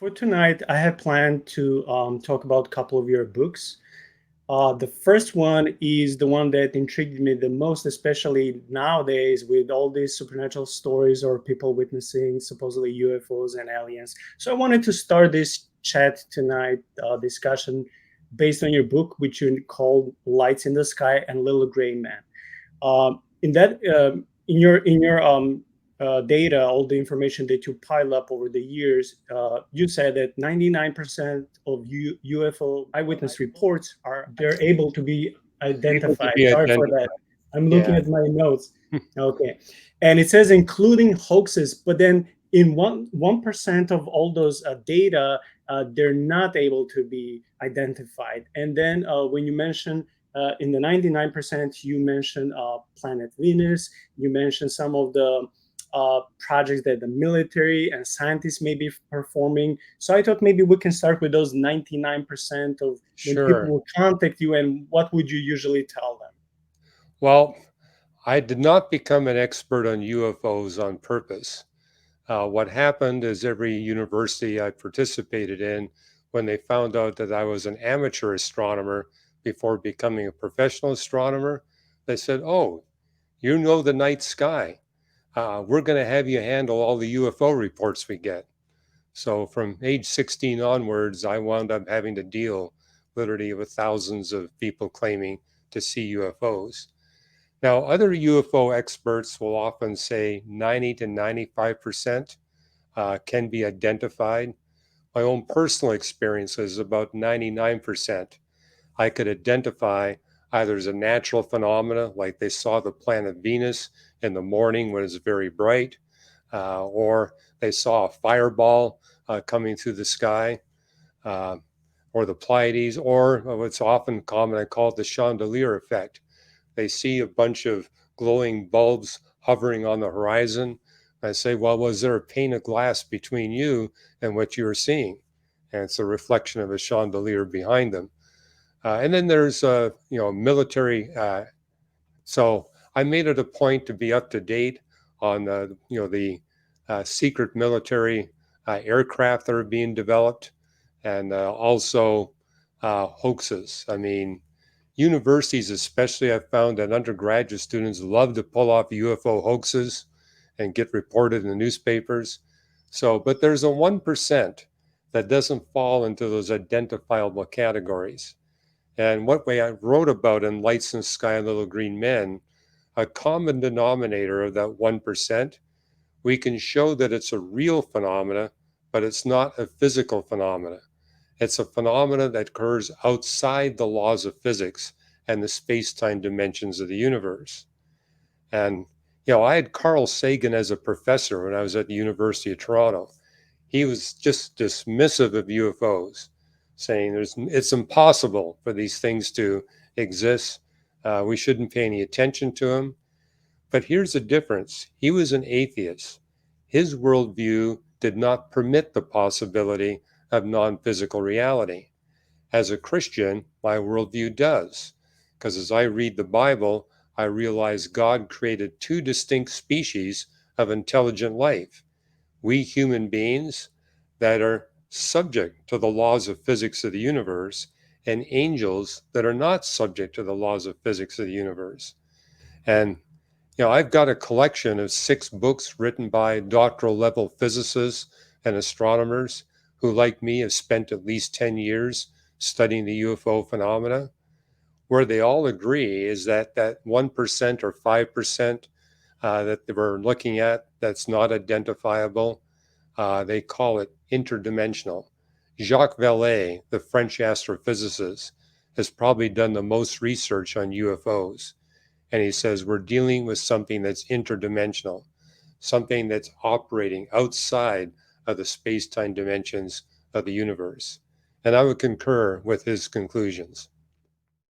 For tonight, I have planned to talk about a couple of your books. The first one is the one that intrigued me the most, especially nowadays with all these supernatural stories or people witnessing supposedly UFOs and aliens. So I wanted to start this chat tonight discussion based on your book, which you called "Lights in the Sky" and "Little Gray Man." In that, in your data, all the information that you pile up over the years, you said that 99% of UFO eyewitness reports are they're able to be Able to identified. be Sorry for that. identified. I'm looking Yeah. at my notes. Okay, and it says including hoaxes, but then in 1% of all those data, they're not able to be identified. And then when you mention in the 99%, you mentioned Planet Venus. You mentioned some of the projects that the military and scientists may be performing. So I thought maybe we can start with those 99% of when people Sure. will contact you, and what would you usually tell them? Well, I did not become an expert on UFOs on purpose. What happened is every university I participated in, when they found out that I was an amateur astronomer before becoming a professional astronomer, they said, "Oh, you know the night sky. We're going to have you handle all the UFO reports we get." So from age 16 onwards, I wound up having to deal literally with thousands of people claiming to see UFOs. Now, other UFO experts will often say 90 to 95% can be identified. My own personal experience is about 99%. I could identify either as a natural phenomena, like they saw the planet Venus in the morning when it's very bright, or they saw a fireball coming through the sky, uh, or the Pleiades, or what's often common, I call it the chandelier effect. They see a bunch of glowing bulbs hovering on the horizon. I say, well, was there a pane of glass between you and what you were seeing? And it's a reflection of a chandelier behind them. And then there's, military. So I made it a point to be up to date on, the secret military aircraft that are being developed, and also hoaxes. I mean, universities, especially, I've found that undergraduate students love to pull off UFO hoaxes and get reported in the newspapers. So, but there's a 1% that doesn't fall into those identifiable categories. And what way I wrote about in Lights in the Sky and Little Green Men, a common denominator of that 1%, we can show that it's a real phenomena, but it's not a physical phenomena. It's a phenomena that occurs outside the laws of physics and the space-time dimensions of the universe. And, I had Carl Sagan as a professor when I was at the University of Toronto. He was just dismissive of UFOs, saying it's impossible for these things to exist. We shouldn't pay any attention to them. But here's the difference. He was an atheist. His worldview did not permit the possibility of non physical reality. As a Christian, my worldview does. Because as I read the Bible, I realize God created two distinct species of intelligent life. We human beings that are subject to the laws of physics of the universe, and angels that are not subject to the laws of physics of the universe. And I've got a collection of 6 books written by doctoral level physicists and astronomers who, like me, have spent at least 10 years studying the UFO phenomena. Where they all agree is that 1% or 5% that they were looking at that's not identifiable, they call it interdimensional. Jacques Vallée, the French astrophysicist, has probably done the most research on UFOs. And he says we're dealing with something that's interdimensional, something that's operating outside of the space time dimensions of the universe. And I would concur with his conclusions.